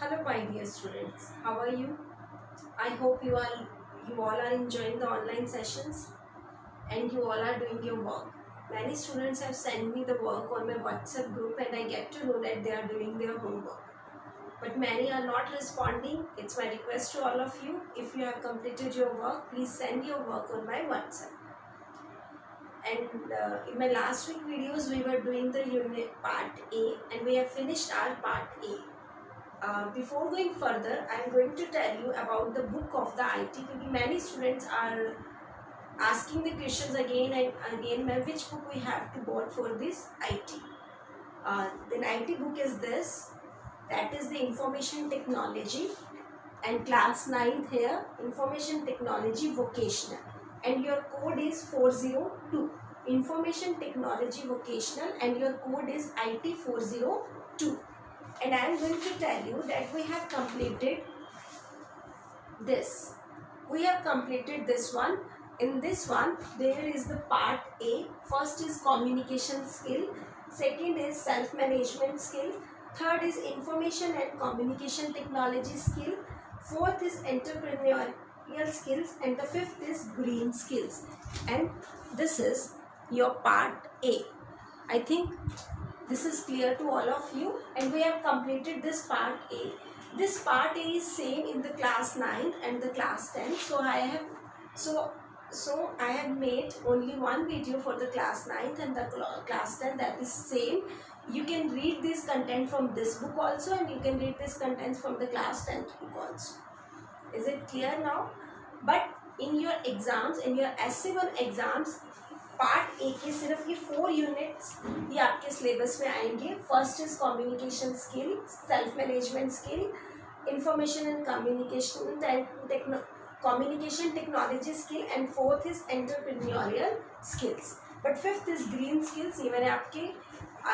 Hello my dear students, how are you? I hope you all are enjoying the online sessions and you all are doing your work. Many students have sent me the work on my WhatsApp group and I get to know that they are doing their homework. But many are not responding. It's my request to all of you, if you have completed your work, please send your work on my WhatsApp. And in my last week videos, we were doing the unit part A and we have finished our part A. Before going further, I am going to tell you about the book of the IT because many students are asking the questions again and again, ma'am, which book we have to bought for this IT. The IT book is this, that is the Information Technology and class 9th here, Information Technology Vocational, and your code is 402. Information Technology Vocational and your code is IT 402. And I am going to tell you that we have completed this. We have completed this one. In this one, there is the part A. First is communication skill. Second is self-management skill. Third is information and communication technology skill. Fourth is entrepreneurial skills. And the fifth is green skills. And this is your part A. I think this is clear to all of you, and we have completed this part A. This part A is same in the class 9 and the class 10. So I have made only one video for the class 9th and the class 10, that is same. You can read this content from this book also, and you can read this content from the class 10th book also. Is it clear now? But in your exams, in your SC1 exams, part A के सिर्फ ये 4 units ये आपके syllabus में आएंगे. First is communication skill, self management skill, information and communication technology skill, and fourth is entrepreneurial skills. But fifth is green skills. ये मैंने आपके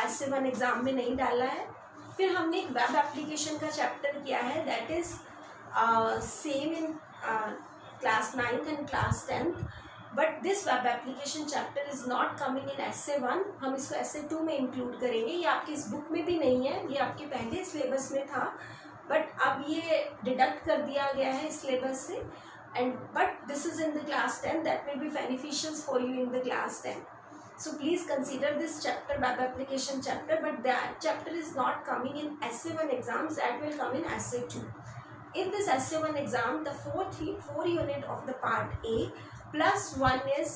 SC1 एग्जाम में नहीं डाला है. फिर हमने एक वेब एप्लीकेशन का चैप्टर किया है, that is same in class 9th and class 10th. But this web application chapter is not coming in SC1. हम इसको SC2 में इंक्लूड करेंगे. ये आपकी इस बुक में भी नहीं है, ये आपके पहले सिलेबस में था, बट अब ये डिडक्ट कर दिया गया है सिलेबस से. And but this is in the class 10, that will be beneficial for you in the class 10. So please consider this chapter, web application chapter, but that chapter is not coming in SC1 exams, that will come in SC2. In this SC1 exam, the four unit of the part A plus 1 is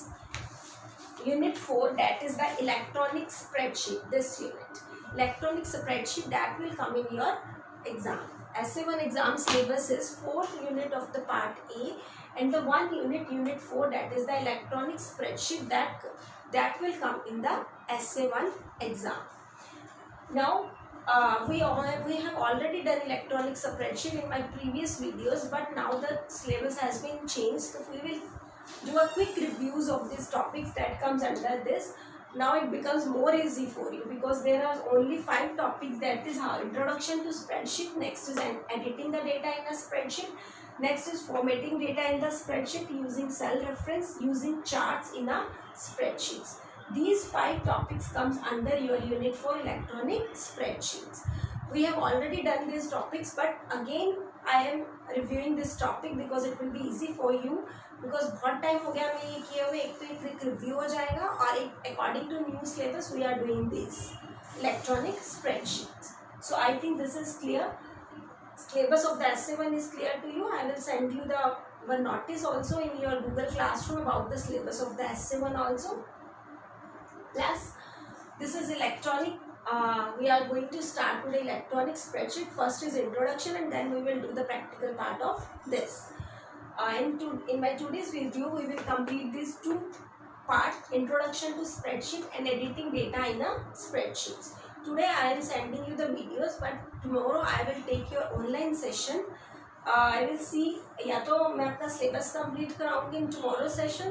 unit 4, that is the electronic spreadsheet. This unit, electronic spreadsheet, that will come in your exam. SC1 exam syllabus is 4th unit of the part A, and the one unit 4, that is the electronic spreadsheet, that will come in the SC1 exam. Now we have already done electronic spreadsheet in my previous videos, but now the syllabus has been changed, so we will do a quick reviews of these topics that comes under this. Now it becomes more easy for you because there are only 5 topics, that is how introduction to spreadsheet, next is editing the data in a spreadsheet, next is formatting data in the spreadsheet, using cell reference, using charts in a spreadsheets. These 5 topics comes under your unit for electronic spreadsheets. We have already done these topics, but again I am reviewing this topic because it will be easy for you, because बहुत time हो गया मैं ये किए हुए. एक तो एक क्विक रिव्यू हो जाएगा, और एक according to new syllabus we are doing this electronic spreadsheets. So I think this is clear. Syllabus of the SC1 is clear to you. I will send you the one notice also in your Google Classroom about the syllabus of the SC1 also. Plus, this is electronic. We are going to start with the electronic spreadsheet. First is introduction, and then we will do the practical part of this. In my today's video, we will complete these 2 parts: introduction to spreadsheet and editing data in a spreadsheets. Today I am sending you the videos, but tomorrow I will take your online session. I will see, या तो मैं अपना syllabus complete कराऊंगी in tomorrow session,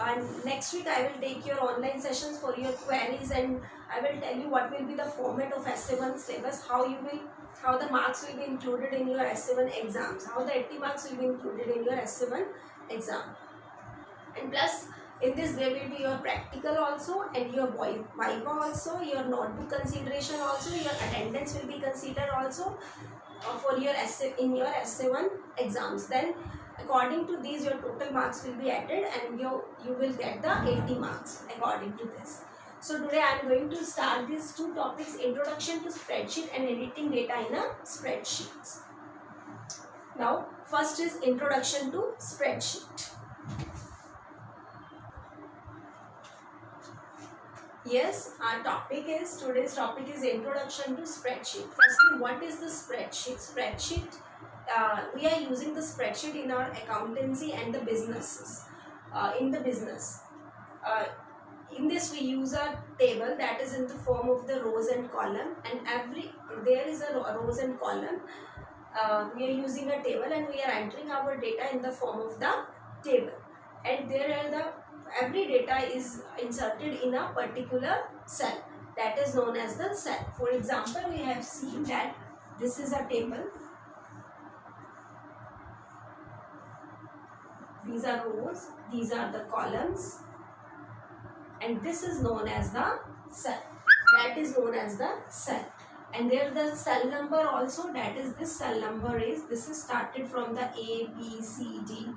and next week I will take your online sessions for your queries, and I will tell you what will be the format of SC1 syllabus, how the marks will be included in your SC1 exams, how the 80 marks will be included in your SC1 exam. And plus In this there will be your practical also and your viva also, your notebook consideration also, your attendance will be considered also for your essay in your essay 1 exams. Then according to these your total marks will be added and you will get the 80 marks according to this. So today I am going to start these two topics, introduction to spreadsheet and editing data in a spreadsheet. Now first is introduction to spreadsheet. Yes, our topic is, today's topic is introduction to spreadsheet. Firstly, what is the spreadsheet? Spreadsheet, we are using the spreadsheet in our accountancy and the businesses. In the business, in this we use a table that is in the form of the rows and column, and there is a rows and column. We are using a table and we are entering our data in the form of the table, and there are every data is inserted in a particular cell that is known as the cell. For example, we have seen that this is a table. These are rows, these are the columns, and this is known as the cell. That is known as the cell. And there the cell number also, that is this cell number is, this is started from the A, B, C, D.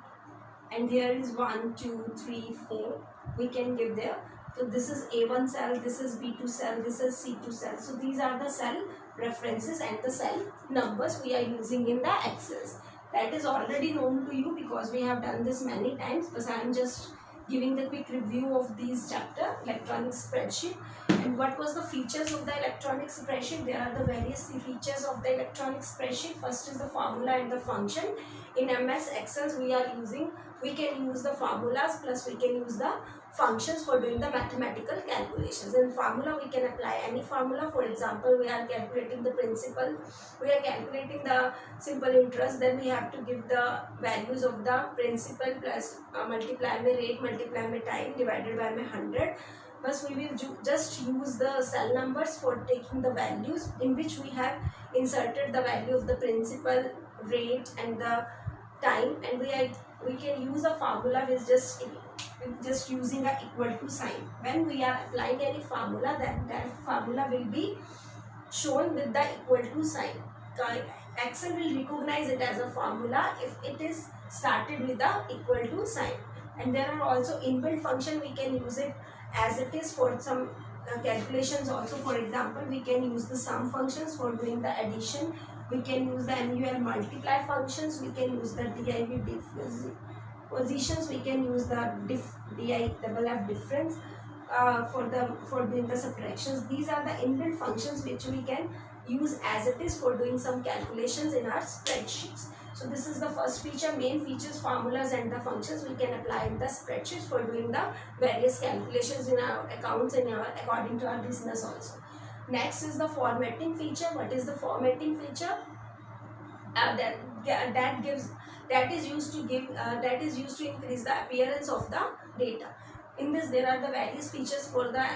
And here is 1, 2, 3, 4. We can give there. So this is A1 cell, this is B2 cell, this is C2 cell. So these are the cell references and the cell numbers we are using in the Excels. That is already known to you because we have done this many times. But I am just giving the quick review of these chapter, electronic spreadsheet. And what was the features of the electronic spreadsheet? There are the various features of the electronic spreadsheet. First is the formula and the function. In MS Excel we can use the formulas plus we can use the functions for doing the mathematical calculations. In formula we can apply any formula. For example, we are calculating the principal, we are calculating the simple interest, then we have to give the values of the principal plus multiply by rate, multiply by time, divided by 100. Plus we will just use the cell numbers for taking the values in which we have inserted the value of the principal, rate and the time, and we can use a formula with just using a equal to sign. When we are applying any formula, that formula will be shown with the equal to sign. Excel will recognize it as a formula if it is started with the equal to sign. And there are also inbuilt function, we can use it as it is for some calculations also. For example, we can use the sum functions for doing the addition. We can use the MUL multiply functions. We can use the DIV positions. We can use the DIFF difference for doing the subtractions. These are the inbuilt functions which we can use as it is for doing some calculations in our spreadsheets. So this is the first feature, main features, formulas and the functions we can apply in the spreadsheets for doing the various calculations in our accounts and according to our business also. Next is the formatting feature. What is the formatting feature? That is used to increase the appearance of the data. In this there are the various features for the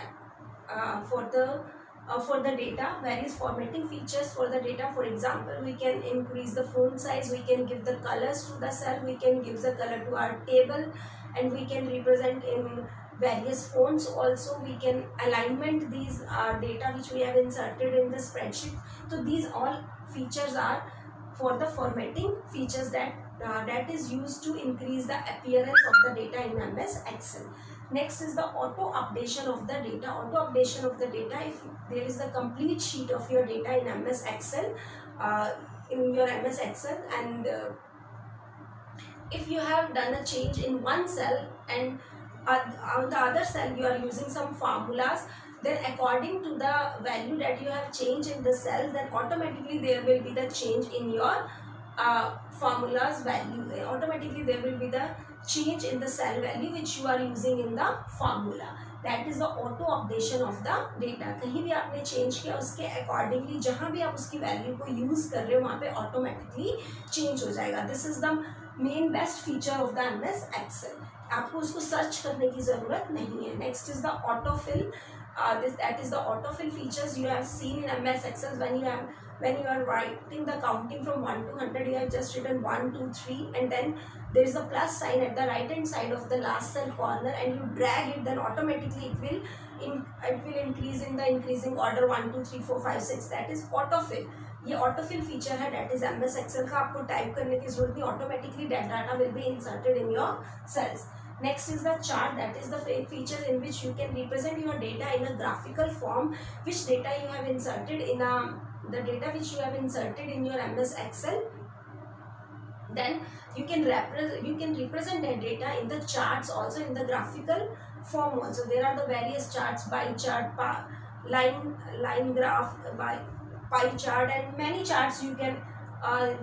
data, various formatting features for the data. For example, we can increase the font size, we can give the colors to the cell, we can give the color to our table, and we can represent in various fonts also. We can alignment these data which we have inserted in the spreadsheet. So these all features are for the formatting features that is used to increase the appearance of the data in MS Excel. Next is the auto updation of the data. Auto updation of the data, if there is a complete sheet of your data in MS Excel, and if you have done a change in one cell and on the other cell you are using some formulas, then according to the value that you have changed in the cell, then automatically there will be the change in your formulas value. Automatically there will be the change in the cell value which you are using in the formula. That is the auto updation of the data. कहीं भी आपने change किया उसके accordingly जहाँ भी आप उसकी value को use कर रहे हो वहाँ पे automatically change हो जाएगा. This is the main best feature of the MS Excel. आपको उसको search करने की ज़रूरत नहीं है. Next is the autofill. that is the autofill features you have seen in MS Excel. When you are writing the counting from 1 to 100, you have just written 1, 2, 3, and then there is a plus sign at the right hand side of the last cell corner, and you drag it, then automatically it will increase in the increasing order 1, 2, 3, 4, 5, 6. That is autofill. ये autofill feature है, that is MS Excel का. आपको type करने की जरूरत नहीं, automatically data will be inserted in your cells. Next is the chart. That is the feature in which you can represent your data in a graphical form. Which data you have inserted in the data which you have inserted in your MS Excel. Then you can represent that data in the charts also, in the graphical form also. There are the various charts, bar chart, line graph, by pie chart, and many charts you can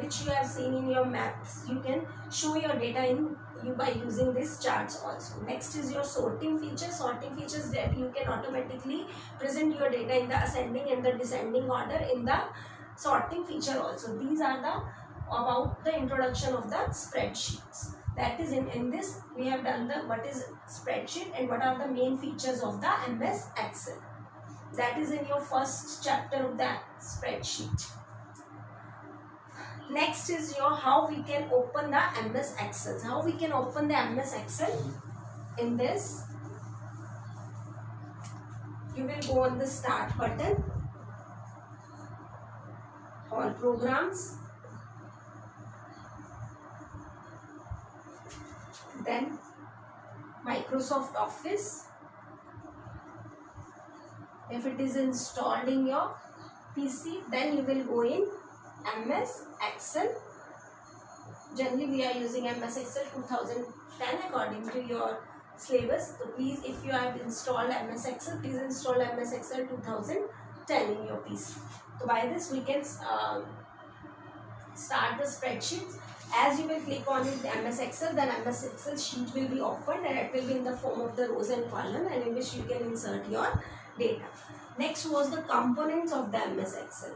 which you have seen in your maps. You can show your data by using these charts also. Next is your sorting feature. Sorting features that you can automatically present your data in the ascending and the descending order in the sorting feature also. These are about the introduction of the spreadsheets. That is in this we have done the what is spreadsheet and what are the main features of the MS Excel. That is in your first chapter of the spreadsheet. Next is your how we can open the MS Excel. How we can open the MS Excel. In this, you will go on the start button, all programs, then Microsoft Office. If it is installed in your PC, then you will go in MS Excel. Generally we are using MS Excel 2010 according to your syllabus. So please, if you have installed MS Excel, please install MS Excel 2010 in your PC. So by this we can start the spreadsheets. As you will click on it, the MS Excel, then MS Excel sheet will be opened, and it will be in the form of the rows and column, and in which you can insert your data. Next was the components of the MS Excel.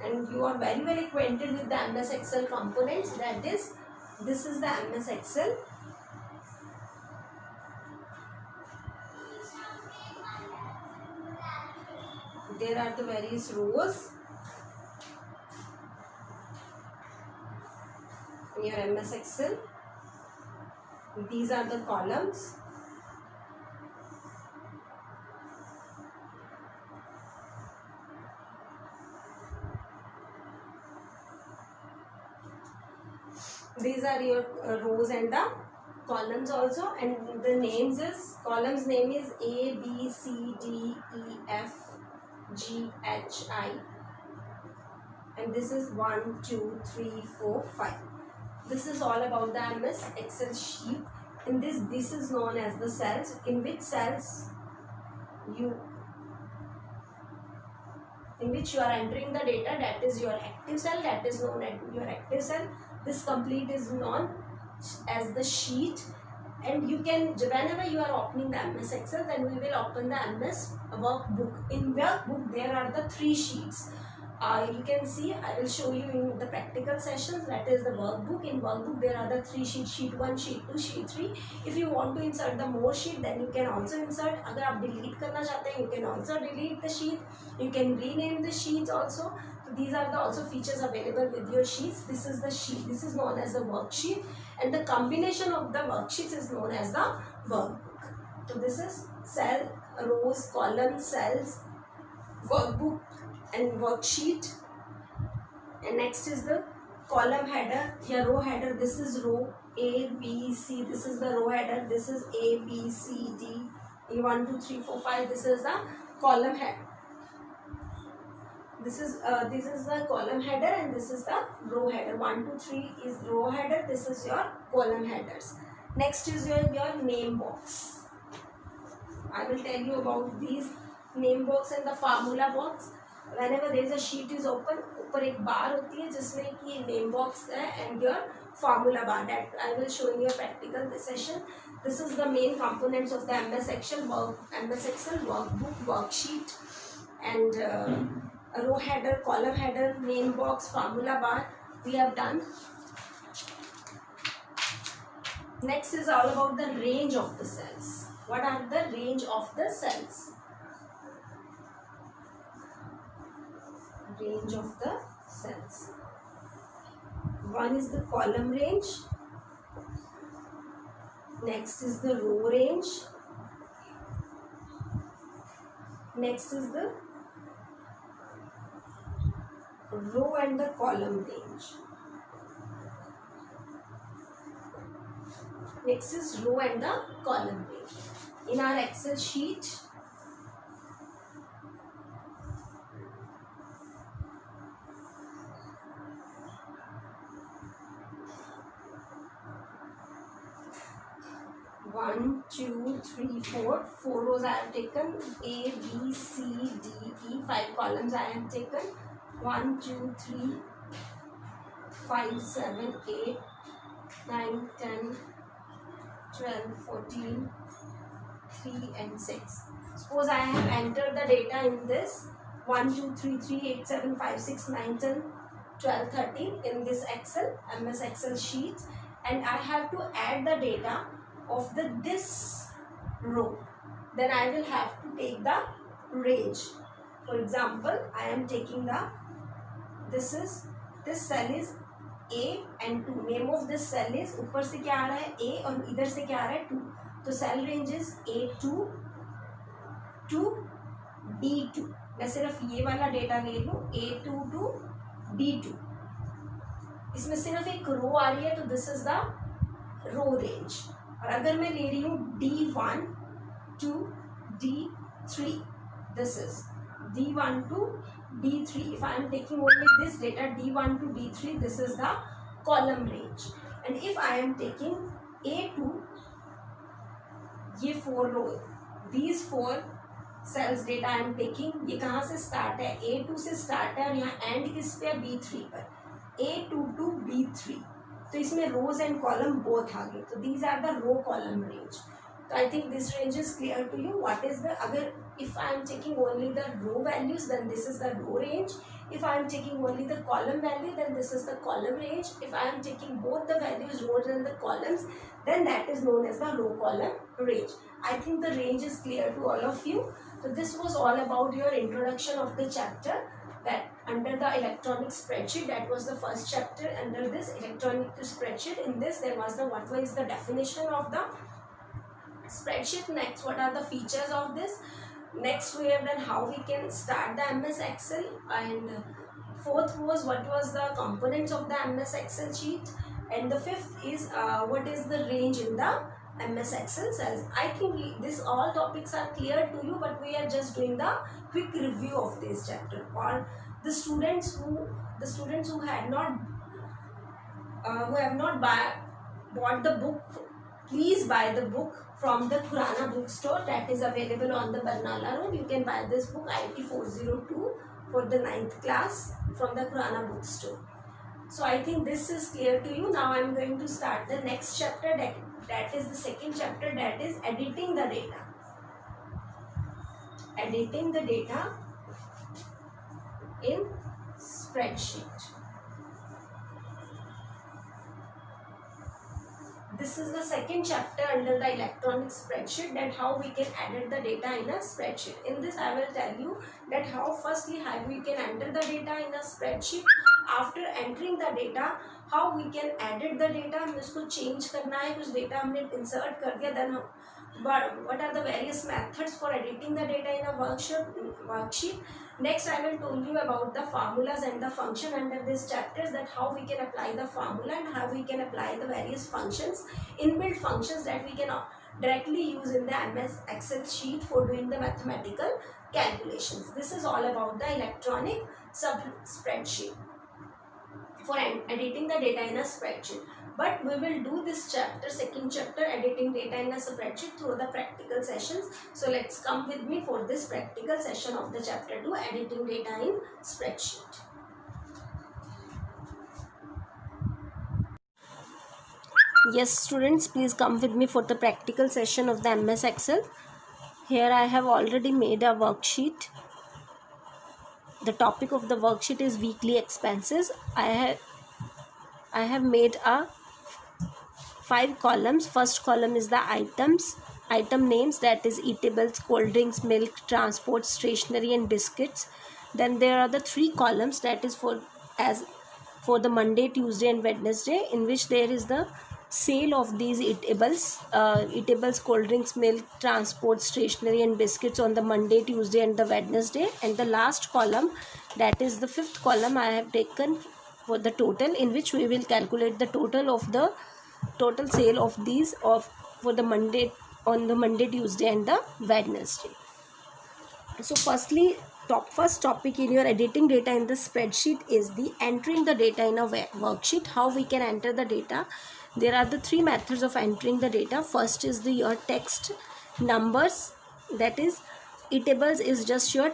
And you are very well acquainted with the MS Excel components. That is, this is the MS Excel. There are the various rows in your MS Excel. These are the columns. These are your rows and the columns also, and the names is, columns name is A, B, C, D, E, F, G, H, I, and this is 1, 2, 3, 4, 5. This is all about the MS Excel sheet. In this is known as the cells. In which cells you are entering the data, that is your active cell, that is known as your active cell. This complete is known as the sheet, and you can, whenever you are opening the MS Excel, then we will open the MS workbook. In workbook there are the 3 sheets. You can see, I will show you in the practical sessions. That is the workbook. In workbook there are the 3 sheets, sheet 1, sheet 2, sheet 3. If you want to insert the more sheet, then you can also insert. अगर आप delete करना चाहते हैं, you can also delete the sheet. You can rename the sheets also. So these are the also features available with your sheets. This is the sheet. This is known as the worksheet, and the combination of the worksheets is known as the workbook. So this is cell, rows, columns, cells, workbook, and worksheet. And next is the column header, या row header. This is row A, B, C. This is the row header. This is A, B, C, D, E, 1, 2, 3, 4, 5. This is the column header. This is the column header, and this is the row header. 1, 2, 3 is row header. This is your column headers. Next is your name box. I will tell you about these name box and the formula box. Whenever there is a sheet is open, ऊपर एक बार होती है जिसमें कि name box है and your formula bar. That I will show in your practical session. This is the main components of the MS Excel workbook, worksheet, and a row header, column header, name box, formula bar. We have done. Next is all about the range of the cells. What are the range of the cells? Range of the cells. One is the column range. Next is the row range. Next is the row and the column range. Next is row and the column range. In our Excel sheet, one, two, three, four rows I have taken. A, B, C, D, E. 5 columns I have taken. 1, 2, 3, 5, 7, 8, 9, 10, 12, 14, 3 and 6. Suppose I have entered the data in this 1, 2, 3, 3, 8, 7, 5, 6, 9, 10, 12, 13 in this Excel, MS Excel sheet, and I have to add the data of this row. Then I will have to take the range. For example, I am taking this cell is A and 2. Name of this cell is, ऊपर से क्या आ रहा है A और इधर से क्या आ रहा है 2. तो cell range is A2 to D2. मैं सिर्फ ये वाला डेटा ले लूँ A2 to D2. इसमें सिर्फ एक रो आ रही है तो this is the row range. और अगर मैं ले रही हूँ D1 to D3, this is D1 to D3. If I am taking only this data D1 to D3, this is the column range. And if I am taking A2, ये 4 row, these 4 cells data I am taking, ये कहाँ से start है? A2 से start है और यहाँ end किस पे है? B3 पर. A2 to B3. तो इसमें rows and column both आ गए. तो these are the row column range. So I think this range is clear to you. What is the, अगर if I am taking only the row values, then this is the row range. If I am taking only the column value, then this is the column range. If I am taking both the values, rows and the columns, then that is known as the row column range. I think the range is clear to all of you. So this was all about your introduction of the chapter, that under the electronic spreadsheet, that was the first chapter. Under this electronic spreadsheet, in this there was the what was the definition of the spreadsheet. Next, what are the features of this? Next, we have done how we can start the MS Excel, and fourth was what was the components of the MS Excel sheet, and the fifth is what is the range in the MS Excel cells. I think this all topics are clear to you, but we are just doing the quick review of this chapter. Or the students who had not who have not bought the book, please buy the book from the Khurana bookstore that is available on the Barnala Road. You can buy this book IT 402 for the 9th class from the Khurana bookstore. So I think this is clear to you. Now I am going to start the next chapter, that is the second chapter, that is editing the data. Editing the data in spreadsheet. This is the second chapter under the electronic spreadsheet, that how we can edit the data in a spreadsheet. In this I will tell you that how firstly how we can enter the data in a spreadsheet. After entering the data, how we can edit the data. हमें उसको change करना है, कुछ data हमने insert कर दिया, then what are the various methods for editing the data in a worksheet. Next, I will tell you about the formulas and the function under this chapters, that how we can apply the formula and how we can apply the various functions, inbuilt functions that we can directly use in the MS Excel sheet for doing the mathematical calculations. This is all about the electronic spreadsheet, for editing the data in a spreadsheet. But we will do this chapter, second chapter, editing data in a spreadsheet, through the practical sessions. So let's come with me for this practical session of the chapter 2, editing data in spreadsheet. Yes students, please come with me for the practical session of the MS Excel. Here I have already made a worksheet. The topic of the worksheet is weekly expenses. I have made a 5 columns. First column is the item names, that is eatables, cold drinks, milk, transport, stationery and biscuits. Then there are the 3 columns, that is for the Monday, Tuesday and Wednesday, in which there is the sale of these eatables, cold drinks, milk, transport, stationery and biscuits on the Monday, Tuesday and the Wednesday. And the last column, that is the 5th column, I have taken for the total, in which we will calculate the total sale of these for the Monday, on the Monday, Tuesday and the Wednesday. So first topic in your editing data in the spreadsheet is the entering the data in a worksheet. How we can enter the data? There are the 3 methods of entering the data. First is your text, numbers, that is eatables is just your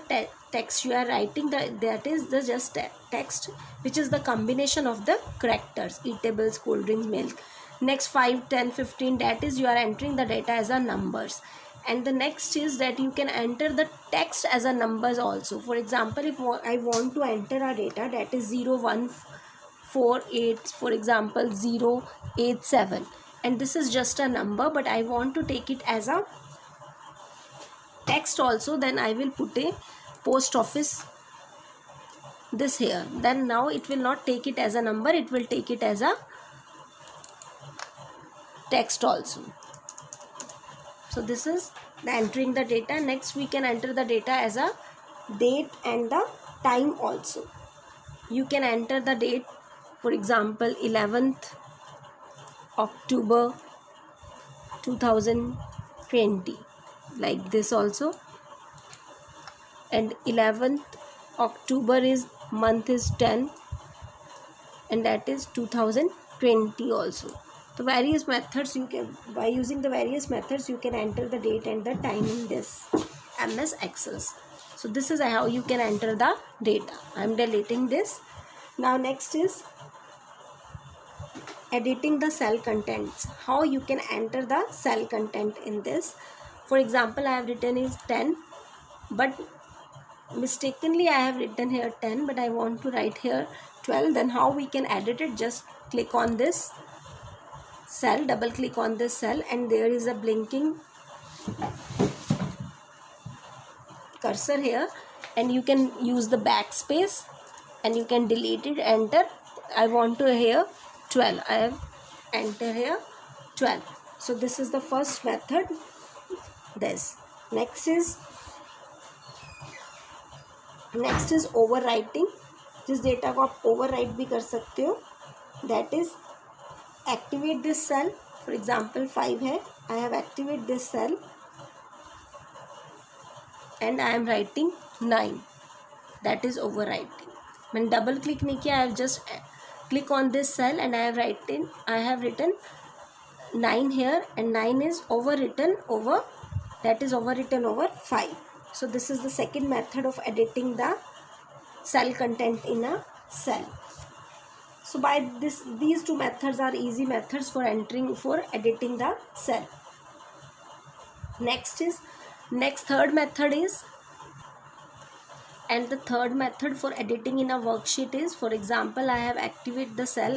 text you are writing, that is the just text, which is the combination of the characters, eatables, cold drinks, milk. Next 5, 10, 15, that is you are entering the data as a numbers. And the next is that you can enter the text as a numbers also. For example, if I want to enter a data, that is 0148, for example 087, and this is just a number, but I want to take it as a text also, then I will put a post office this here. Then now it will not take it as a number, it will take it as a text also. So this is the entering the data. Next we can enter the data as a date and the time also. You can enter the date, for example 11th October 2020, like this also, and 11th October is month is 10, and that is 2020 also. So various methods you can, by using the various methods you can enter the date and the time in this MS Excel. So this is how you can enter the data. I am deleting this. Now next is editing the cell contents. How you can enter the cell content in this. For example, I have written is 10, but mistakenly I have written here 10, but I want to write here 12. Then how we can edit it? Just click on this cell, double click on this cell, and there is a blinking cursor here, and you can use the backspace and you can delete it, enter. I want to here 12, I have enter here 12. So this is the first method. This next is overwriting. जिस data को आप overwrite भी कर सकते हो, that is activate this cell. For example 5 है, I have activate this cell and I am writing 9, that is overwriting. मैंने double click नहीं किया, I have just click on this cell and I have written 9 here, and 9 is overwritten over, that is overwritten over 5. So this is the second method of editing the cell content in a cell. So by this, these 2 methods are easy methods for editing the cell. Third method is, and the third method for editing in a worksheet is, for example, I have activate the cell.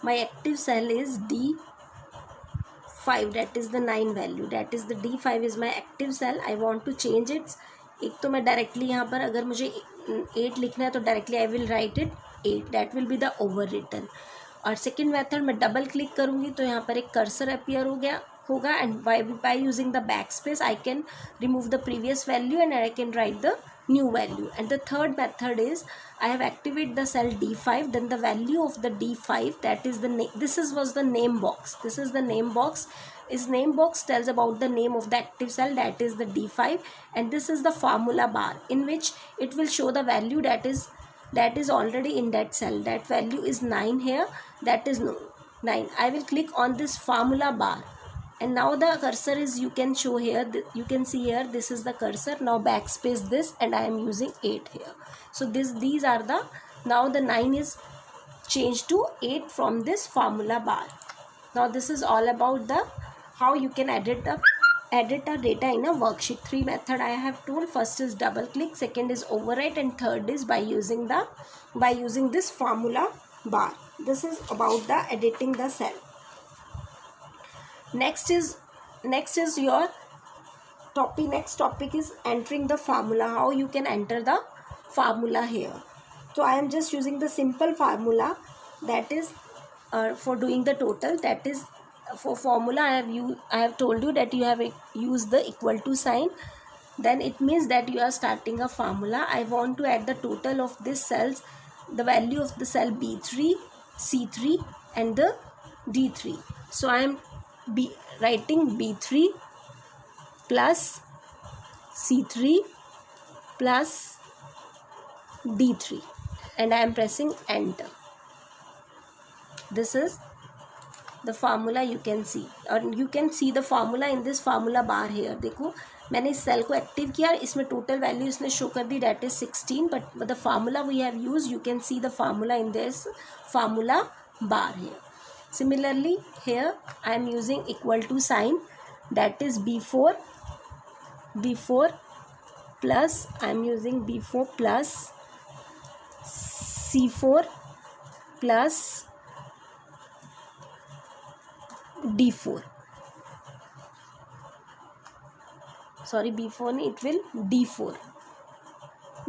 My active cell is D5, that is the 9 value, that is the D5 is my active cell. I want to change it. एक तो मैं directly यहाँ पर अगर मुझे 8 लिखना है तो directly I will write it 8, that will be the overwritten. और सेकेंड मेथड में डबल क्लिक करूँगी तो यहाँ पर एक कर्सर अपीयर होगा and by using the backspace I can remove the previous value and I can write the new value. And the third method is I have activated the cell D5, then the value of the D5, that is the name, was the name box. This is the name box. Is name box tells about the name of the active cell, that is the D5, and this is the formula bar in which it will show the value that is already in that cell. That value is 9 here, that is 9. I will click on this formula bar. And now the cursor is, you can show here, you can see here, this is the cursor. Now backspace this and I am using 8 here. So these are the, now the 9 is changed to 8 from this formula bar. Now this is all about the how you can edit a data in a worksheet. 3 method I have told. First is double click, second is overwrite, and third is by using this formula bar. This is about the editing the cell. Next is your topic. Next topic is entering the formula. How you can enter the formula here. So I am just using the simple formula, that is for doing the total. That is for formula I have told you that you have used the equal to sign. Then it means that you are starting a formula. I want to add the total of these cells, the value of the cell B3, C3 and the D3. So I am writing B3 plus C3 plus D3 and I am pressing enter. This is the formula you can see, और you can see the formula in this formula bar here. देखो मैंने इस cell को active किया, इसमें total value इसने show कर दी, that is 16, but the formula we have used, you can see the formula in this formula bar here. Similarly here I am using equal to sign, that is B4 plus I am using B4 plus C4 plus D4. Sorry, B4 नहीं, it will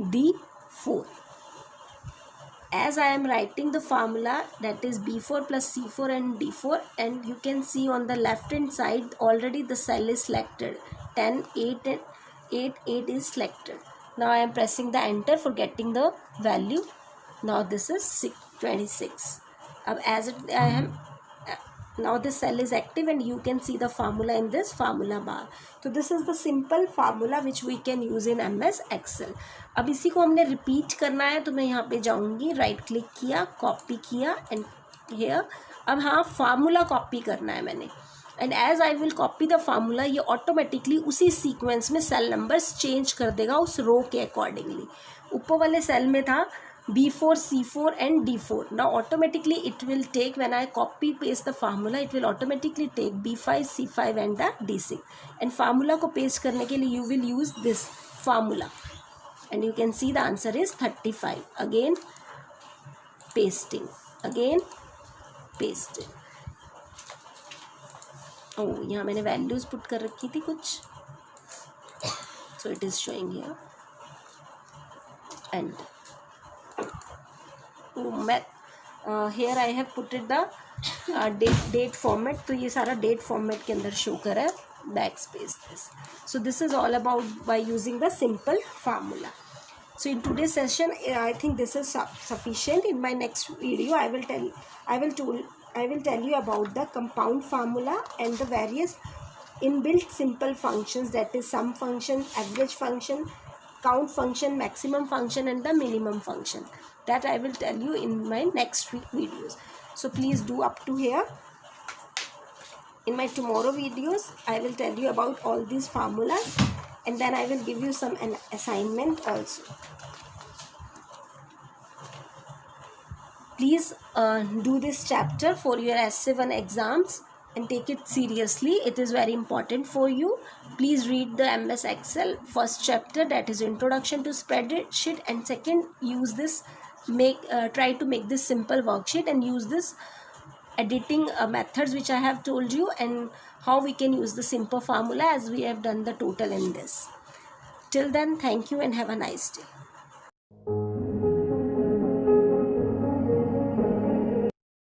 D4. As I am writing the formula, that is B4 plus C4 and D4, and you can see on the left hand side already the cell is selected. 10, 8 and 8 is selected. Now I am pressing the enter for getting the value. Now this is 26. Now this cell is active and you can see the formula in this formula bar. So this is the simple formula which we can use in MS Excel. अब इसी को हमने repeat करना है, तो मैं यहाँ पे जाऊँगी, राइट क्लिक किया, कॉपी किया एंड हियर. अब हाँ फार्मूला कॉपी करना है मैंने, and as I will copy the formula, ये ऑटोमेटिकली उसी सीक्वेंस में सेल नंबर्स चेंज कर देगा उस रो के अकॉर्डिंगली. ऊपर वाले सेल में था B4, C4 and D4. Now automatically it will take, when I copy paste the formula, it will automatically take B5, C5 and the D6. And formula को paste करने के लिए you will use this formula. And you can see the answer is 35. Again pasting. Oh, यहाँ मैंने values put कर रखी थी कुछ. So it is showing here. And here I have put it the date format. तो ये सारा date format के अंदर show कर रहा है. Backspace this. So this is all about by using the simple formula. So in today's session, I think this is sufficient. In my next video, I will tell you about the compound formula and the various inbuilt simple functions, that is sum function, average function, count function, maximum function and the minimum function. That I will tell you in my next week videos. So please do up to here. In my tomorrow videos, I will tell you about all these formulas and then I will give you some an assignment also. Please do this chapter for your S7 exams and take it seriously. It is very important for you. Please read the MS Excel first chapter, that is Introduction to Spreadsheet, and second, use this, try to make this simple worksheet and use this editing methods which I have told you, and how we can use the simple formula as we have done the total in this. Till then, thank you and have a nice day.